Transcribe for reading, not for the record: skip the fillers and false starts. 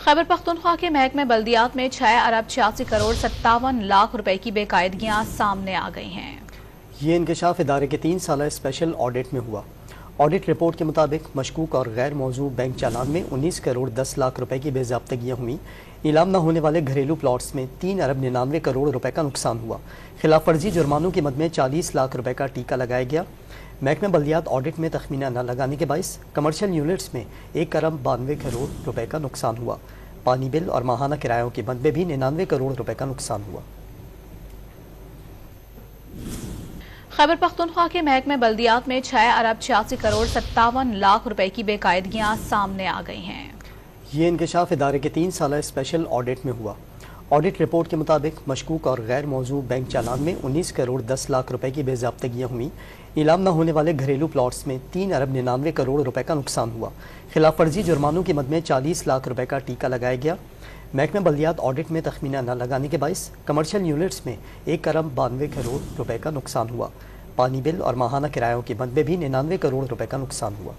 खैबर पख्तूनख्वा के महकमे बल्दियात में 6 अरब 86 करोड़ 57 लाख रुपए की बेकायदगियां सामने आ गई हैं। ये इंकशाफ इदारे के 3 साला स्पेशल ऑडिट में हुआ। ऑडिट रिपोर्ट के मुताबिक मशकूक और गैर मौजू बैंक चालान में 19 करोड़ 10 लाख रुपए की बेज़ाब्तगियां हुई। नीलाम न होने वाले घरेलू प्लॉट्स में 3 अरब 99 करोड़ रुपए का नुकसान हुआ। खिलाफ वर्जी जुर्मानों की मद में 40 लाख रुपए का टीका लगाया गया। महकमे बल्दियात ऑडिट में तखमीना न लगाने के बाइस कमर्शियल यूनिट्स में 1 अरब 92 करोड़ रुपए का नुकसान हुआ। पानी बिल और माहाना किरायों की मद में भी 99 करोड़ रुपए का नुकसान हुआ। खैबर पख्तूनख्वा के महकमे बल्दियात में 6 अरब 86 करोड़ 57 लाख रुपए की बेकायदगियां सामने आ गई हैं। ये इंकशाफ इदारे के 3 साला स्पेशल ऑडिट में हुआ। ऑडिट रिपोर्ट के मुताबिक मशकूक और गैर मौजू बैंक चालान में 19 करोड़ 10 लाख रुपए की बेज़ाब्तगियां हुई। नीलाम न होने वाले घरेलू प्लॉट्स में 3 अरब 99 करोड़ रुपए का नुकसान हुआ। खिलाफ वर्जी जुर्मानों की मद में 40 लाख रुपए का टीका लगाया गया। महकमे बल्दियात ऑडिट में तखमीना न लगाने के बाइस कमर्शियल यूनिट्स में 1 अरब 92 करोड़ रुपए का नुकसान हुआ। पानी बिल और माहाना किरायों की मद में भी 99 करोड़ रुपए का नुकसान हुआ।